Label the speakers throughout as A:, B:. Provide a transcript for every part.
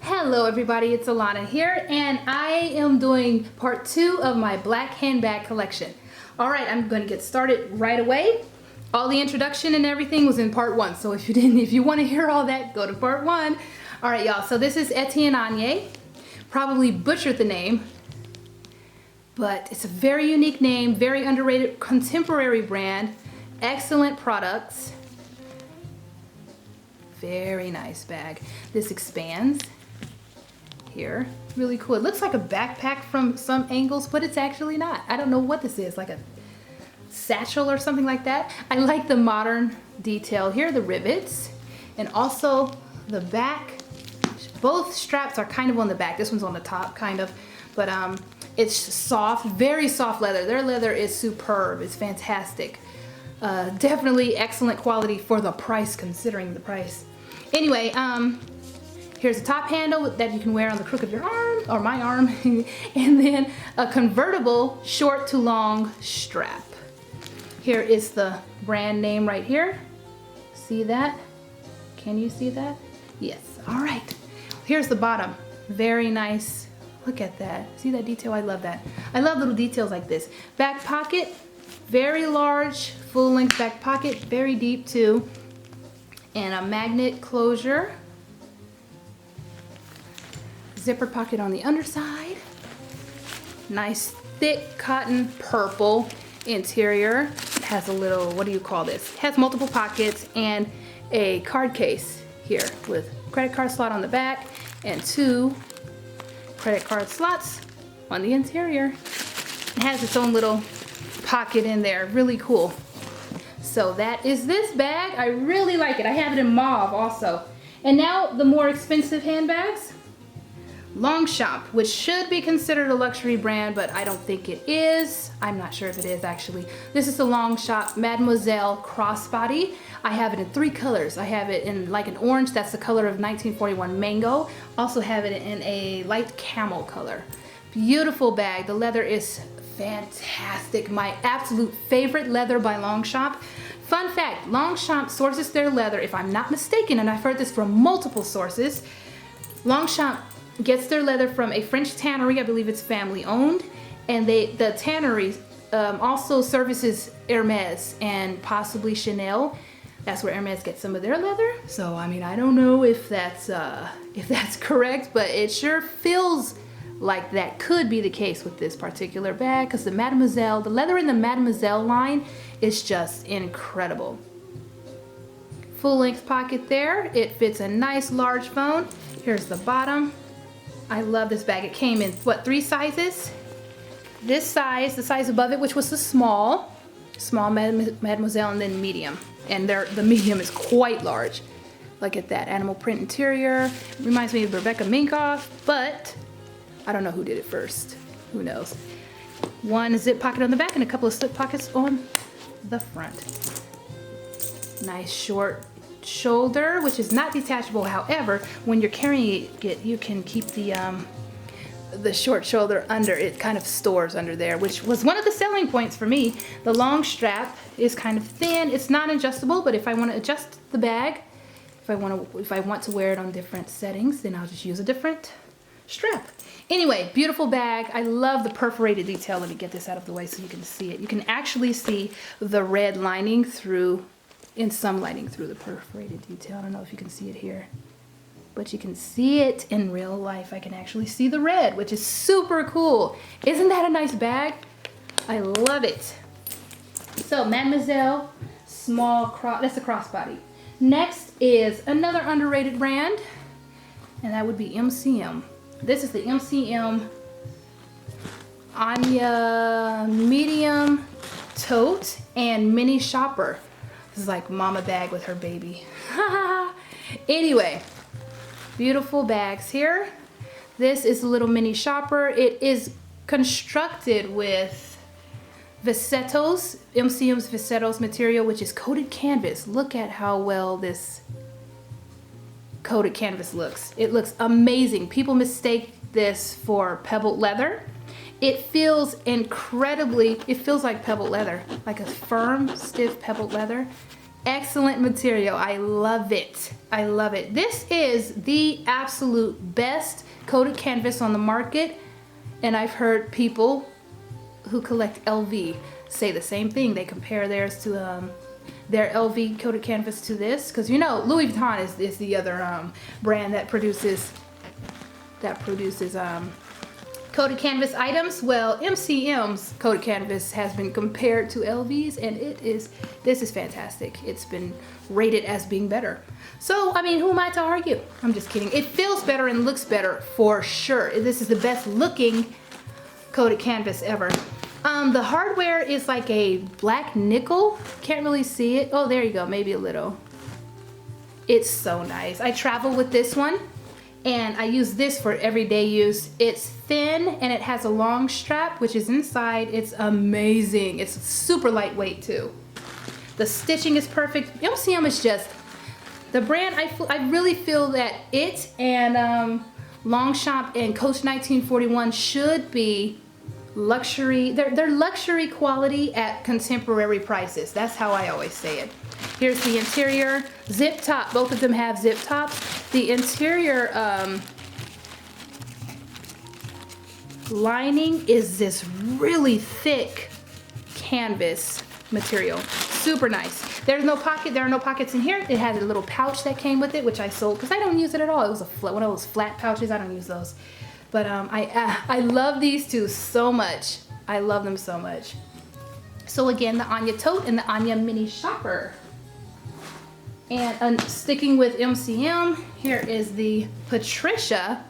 A: Hello everybody, it's Alana here, and I am doing part 2 of my black handbag collection. Alright, I'm going to get started right away. All the introduction and everything was in part 1, so if you want to hear all that, go to part 1. Alright y'all, so this is Etie Anya. Probably butchered the name, but it's a very unique name, very underrated contemporary brand, excellent products. Very nice bag. This expands here. Really cool. It looks like a backpack from some angles, but it's actually not. I don't know what this is, like a satchel or something like that. I like the modern detail here, the rivets, and also the back. Both straps are kind of on the back. This one's on the top, kind of, but it's soft, very soft leather. Their leather is superb. It's fantastic. Definitely excellent quality for the price, considering the price. Anyway, here's a top handle that you can wear on the crook of your arm, or my arm, and then a convertible short to long strap. Here is the brand name right here. See that? Can you see that? Yes. All right. Here's the bottom. Very nice. Look at that. See that detail? I love that. I love little details like this. Back pocket, very large, full-length back pocket, very deep too, and a magnet closure. Zipper pocket on the underside. Nice thick cotton purple interior. It has a little, what do you call this? It has multiple pockets and a card case here with credit card slot on the back and 2 credit card slots on the interior. It has its own little pocket in there. Really cool. So that is this bag. I really like it. I have it in mauve also. And now the more expensive handbags. Longchamp, which should be considered a luxury brand, but I don't think it is. I'm not sure if it is actually. This is the Longchamp Mademoiselle crossbody. I have it in 3 colors. I have it in like an orange, that's the color of 1941 mango. Also have it in a light camel color. Beautiful bag. The leather is fantastic. My absolute favorite leather by Longchamp. Fun fact, Longchamp sources their leather, if I'm not mistaken, and I've heard this from multiple sources, Longchamp gets their leather from a French tannery. I believe it's family owned, and the tannery also services Hermes and possibly Chanel. That's where Hermes gets some of their leather. So I mean, I don't know if that's correct, but it sure feels like that could be the case with this particular bag, because the leather in the Mademoiselle line is just incredible. Full-length pocket there. It fits a nice large phone. Here's the bottom. I love this bag. It came in, what, 3 sizes? This size, the size above it, which was the small Mademoiselle, and then medium. And the medium is quite large. Look at that animal print interior. It reminds me of Rebecca Minkoff, but I don't know who did it first. Who knows? 1 zip pocket on the back and a couple of slip pockets on the front. Nice short shoulder, which is not detachable. However, when you're carrying it, you can keep the short shoulder under. It kind of stores under there, which was one of the selling points for me. The long strap is kind of thin. It's not adjustable, but if I want to adjust the bag, if I want to wear it on different settings, then I'll just use a different strap. Anyway, beautiful bag. I love the perforated detail. Let me get this out of the way so you can see it. You can actually see the red lining through, in some lighting, through the perforated detail. I don't know if you can see it here, but you can see it in real life. I can actually see the red, which is super cool. Isn't that a nice bag? I love it. So Mademoiselle, that's a crossbody. Next is another underrated brand, and that would be MCM. This is the MCM Anya medium tote and mini shopper. This is like mama bag with her baby. Anyway, beautiful bags here. This is a little mini shopper. It is constructed with Vecetos, MCM's Vecetos material, which is coated canvas. Look at how well this coated canvas looks. It looks amazing. People mistake this for pebbled leather. It feels incredibly, it feels like pebbled leather, like a firm, stiff pebbled leather. excellent material. I love it. I love it. This is the absolute best coated canvas on the market, and I've heard people who collect LV say the same thing. They compare theirs to their LV coated canvas to this, because you know Louis Vuitton is the other brand that produces coated canvas items. Well, MCM's coated canvas has been compared to LV's, and this is fantastic. It's been rated as being better. So, I mean, who am I to argue? I'm just kidding. It feels better and looks better for sure. This is the best looking coated canvas ever. The hardware is like a black nickel. Can't really see it. Oh, there you go. Maybe a little. It's so nice. I travel with this one, and I use this for everyday use. It's thin and it has a long strap, which is inside. It's amazing. It's super lightweight too. The stitching is perfect. MCM is just the brand. I really feel that it and Longchamp and Coach 1941 should be luxury. They're luxury quality at contemporary prices. That's how I always say it. Here's the interior. Zip top. Both of them have zip tops. The interior lining is this really thick canvas material. Super nice. There's no pocket. There are no pockets in here. It has a little pouch that came with it, which I sold because I don't use it at all. It was one of those flat pouches. I don't use those. But I love these two so much. I love them so much. So again, the Anya tote and the Anya mini shopper. And sticking with MCM, here is the Patricia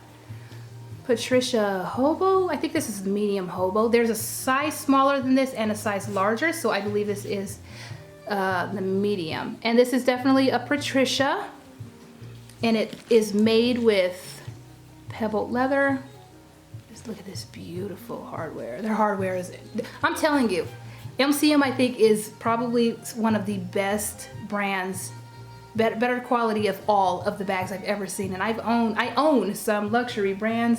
A: hobo. I think this is the medium hobo. There's a size smaller than this and a size larger, so I believe this is the medium. And this is definitely a Patricia, and it is made with pebbled leather. Just look at this beautiful hardware. Their hardware is, I'm telling you, MCM I think is probably one of the best brands, better quality of all of the bags I've ever seen. And I own some luxury brand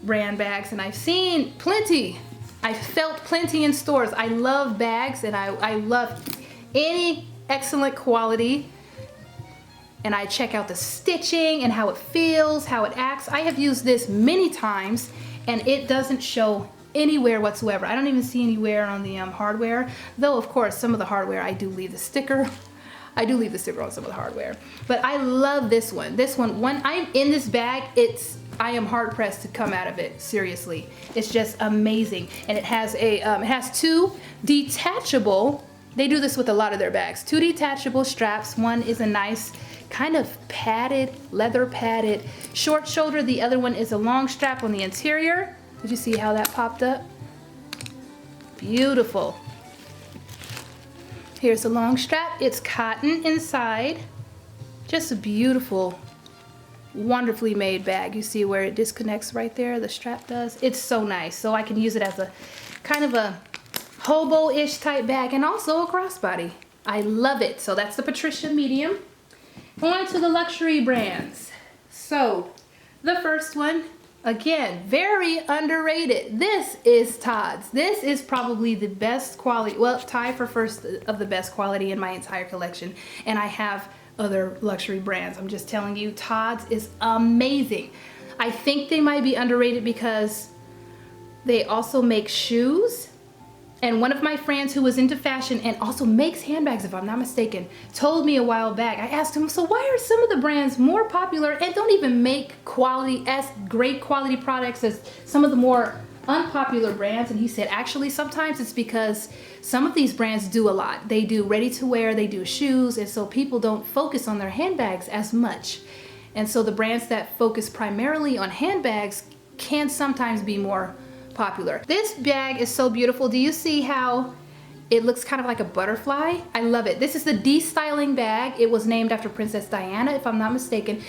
A: bags, and I've seen plenty. I've felt plenty in stores. I love bags, and I love any excellent quality. And I check out the stitching and how it feels, how it acts. I have used this many times, and it doesn't show anywhere whatsoever. I don't even see anywhere on the hardware, though of course some of the hardware I do leave the sticker. I do leave the sticker on some of the hardware, but I love this one. This one, when I'm in this bag, I am hard pressed to come out of it. Seriously, it's just amazing. And it has two detachable. They do this with a lot of their bags. Two detachable straps. One is a nice kind of padded, leather padded short shoulder. The other one is a long strap on the interior. Did you see how that popped up? Beautiful. Here's a long strap. It's cotton inside. Just a beautiful, wonderfully made bag. You see where it disconnects right there? The strap does. It's so nice. So I can use it as a kind of a hobo-ish type bag, and also a crossbody. I love it. So that's the Patricia medium. On to the luxury brands. So the first one, again, very underrated. This is Tod's. This is probably the best quality, well, tied for first of the best quality in my entire collection. And I have other luxury brands. I'm just telling you, Tod's is amazing. I think they might be underrated because they also make shoes. And one of my friends who was into fashion and also makes handbags, if I'm not mistaken, told me a while back, I asked him, so why are some of the brands more popular and don't even make great quality products as some of the more unpopular brands? And he said, actually, sometimes it's because some of these brands do a lot. They do ready to wear, they do shoes, and so people don't focus on their handbags as much. And so the brands that focus primarily on handbags can sometimes be more popular. This bag is so beautiful. Do you see how it looks kind of like a butterfly? I love it. This is the de-styling bag. It was named after Princess Diana, if I'm not mistaken.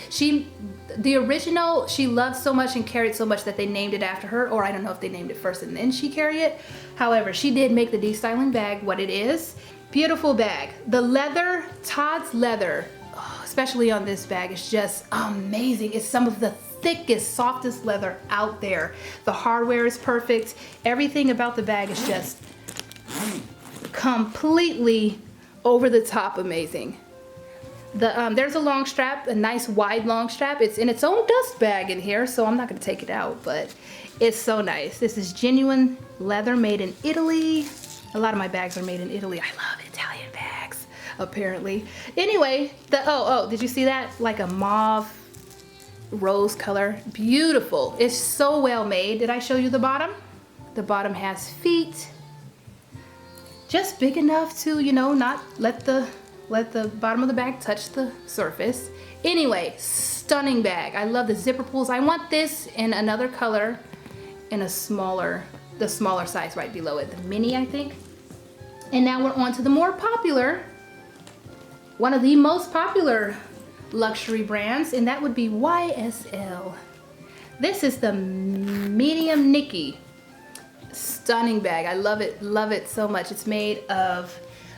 A: The original, she loved so much and carried so much that they named it after her, or I don't know if they named it first and then she carried it. However, she did make the de-styling bag what it is. Beautiful bag. The leather, Tod's leather, especially on this bag, is just amazing. It's some of the thickest, softest leather out there. The hardware is perfect. Everything about the bag is just completely over the top amazing. There's a long strap, a nice wide long strap. It's in its own dust bag in here, so I'm not gonna take it out, but it's so nice. This is genuine leather made in Italy. A lot of my bags are made in Italy. I love Italian bags, apparently. Anyway, did you see that? Like a mauve rose color. Beautiful. It's so well made. Did I show you the bottom? The bottom has feet. Just big enough to, you know, not let the bottom of the bag touch the surface. Anyway, stunning bag. I love the zipper pulls. I want this in another color in the smaller size right below it, the mini, I think. And now we're on to the more popular, one of the most popular luxury brands, and that would be YSL. This is the medium Nikki. Stunning bag. I love it so much. It's made of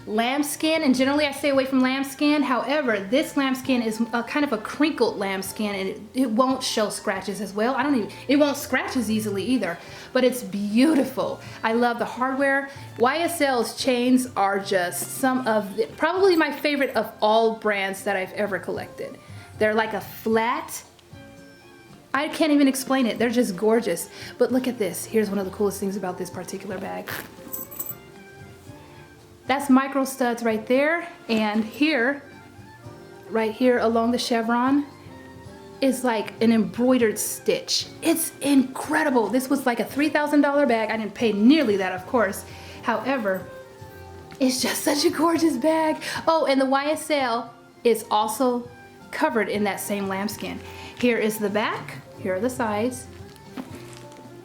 A: lambskin, and generally I stay away from lambskin. However, this lambskin is a kind of a crinkled lambskin, and it won't show scratches as well. It won't scratch as easily either, but it's beautiful. I love the hardware. YSL's chains are just probably my favorite of all brands that I've ever collected. They're like a flat, I can't even explain it. They're just gorgeous. But look at this. Here's one of the coolest things about this particular bag. That's micro studs right there, and here, right here along the chevron, is like an embroidered stitch. It's incredible. This was like a $3,000 bag. I didn't pay nearly that, of course. However, it's just such a gorgeous bag. Oh, and the YSL is also covered in that same lambskin. Here is the back. Here are the sides.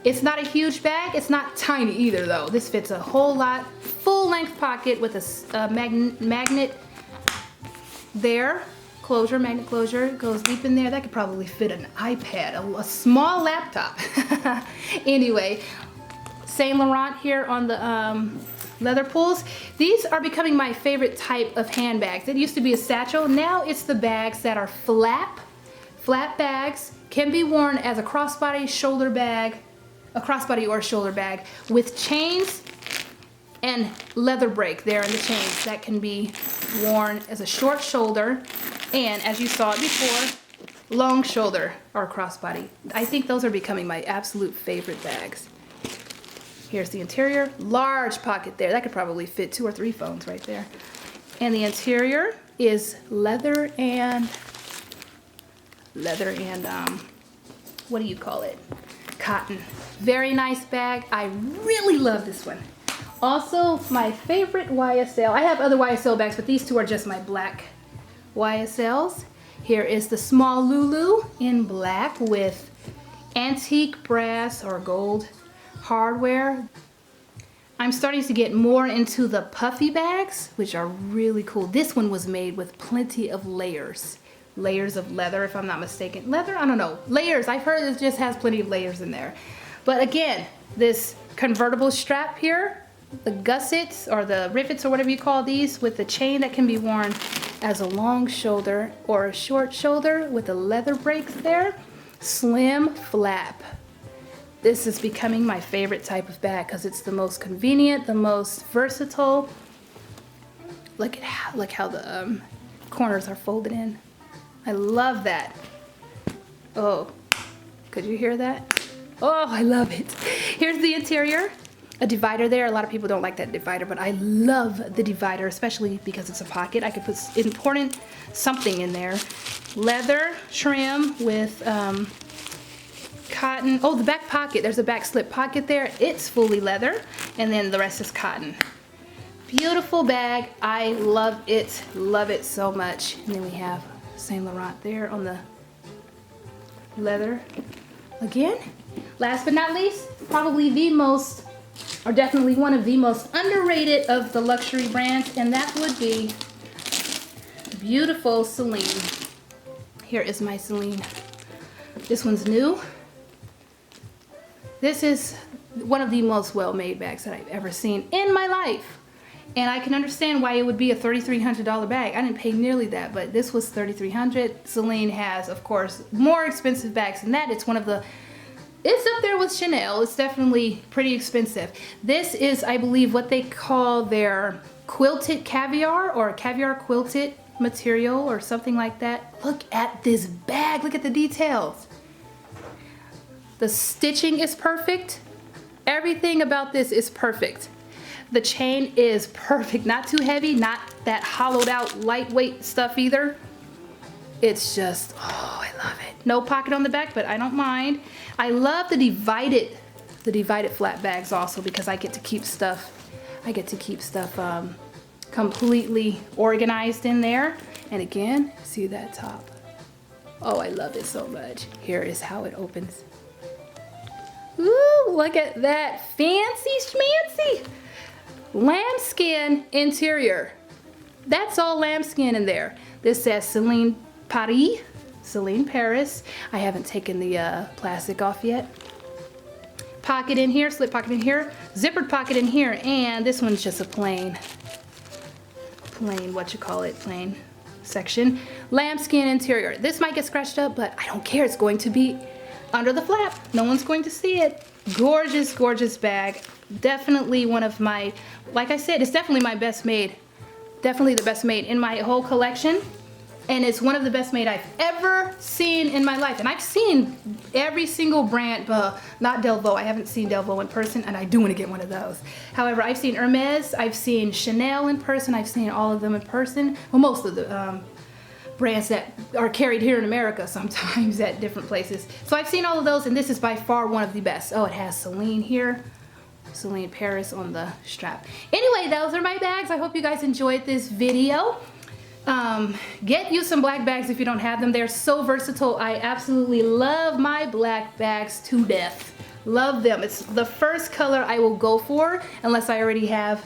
A: It's not a huge bag. It's not tiny either though. This fits a whole lot. Full length pocket with a magnet there. Closure, magnet closure, goes deep in there. That could probably fit an iPad, a small laptop. Anyway, Saint Laurent here on the leather pulls. These are becoming my favorite type of handbags. It used to be a satchel. Now it's the bags that are flat bags, can be worn as a crossbody, shoulder bag, a crossbody or shoulder bag with chains and leather break there in the chains that can be worn as a short shoulder, and as you saw it before, long shoulder or crossbody. I think those are becoming my absolute favorite bags. Here's the interior, large pocket there. That could probably fit 2 or 3 phones right there. And the interior is leather and what do you call it? Cotton. Very nice bag. I really love this one. Also, my favorite YSL. I have other YSL bags, but these two are just my black YSLs. Here is the small Lulu in black with antique brass or gold hardware. I'm starting to get more into the puffy bags, which are really cool. This one was made with plenty of layers. Layers of leather, if I'm not mistaken. Leather? I don't know. Layers. I've heard it just has plenty of layers in there. But again, this convertible strap here, the gussets or the rivets or whatever you call these, with the chain that can be worn as a long shoulder or a short shoulder with the leather breaks there. Slim flap. This is becoming my favorite type of bag because it's the most convenient, the most versatile. Look how the corners are folded in. I love that. Oh, could you hear that? Oh, I love it. Here's the interior. A divider there. A lot of people don't like that divider, but I love the divider, especially because it's a pocket. I could put important something in there. Leather trim with cotton. Oh, the back pocket. There's a back slip pocket there. It's fully leather, and then the rest is cotton. Beautiful bag. I love it so much. And then we have Saint Laurent there on the leather again. Last but not least, probably the most, or definitely one of the most underrated of the luxury brands, and that would be beautiful Celine. Here is my Celine. This one's new. This is one of the most well-made bags that I've ever seen in my life. And I can understand why it would be a $3,300 bag. I didn't pay nearly that, but this was $3,300. Celine has, of course, more expensive bags than that. It's one of the, it's up there with Chanel. It's definitely pretty expensive. This is, I believe, what they call their quilted caviar or caviar quilted material or something like that. Look at this bag, look at the details. The stitching is perfect. Everything about this is perfect. The chain is perfect, not too heavy, not that hollowed out lightweight stuff either. It's just, oh, I love it. No pocket on the back, but I don't mind. I love the divided flat bags also because I get to keep stuff completely organized in there. And again, see that top. Oh, I love it so much. Here is how it opens. Ooh, look at that fancy schmancy lambskin interior. That's all lambskin in there. This says Celine Paris, Celine Paris. I haven't taken the plastic off yet. Pocket in here, slip pocket in here, zippered pocket in here, and this one's just a plain plain section. Lambskin interior. This might get scratched up, but I don't care. It's going to be under the flap. No one's going to see it. Gorgeous, gorgeous bag. Definitely one of my, like I said, it's definitely my best made. Definitely the best made in my whole collection. And it's one of the best made I've ever seen in my life. And I've seen every single brand, but not Delvaux. I haven't seen Delvaux in person, and I do want to get one of those. However, I've seen Hermes, I've seen Chanel in person, I've seen all of them in person. Well, most of the brands that are carried here in America sometimes at different places. So I've seen all of those, and this is by far one of the best. Oh, it has Celine here. Celine Paris on the strap. Anyway, those are my bags. I hope you guys enjoyed this video. Get you some black bags if you don't have them. They're so versatile. I absolutely love my black bags to death. Love them. It's the first color I will go for unless I already have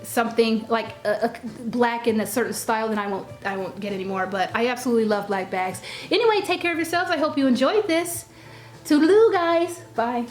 A: something like a black in a certain style, then I won't get any more. But I absolutely love black bags. Anyway, take care of yourselves. I hope you enjoyed this. Toodaloo, guys. Bye.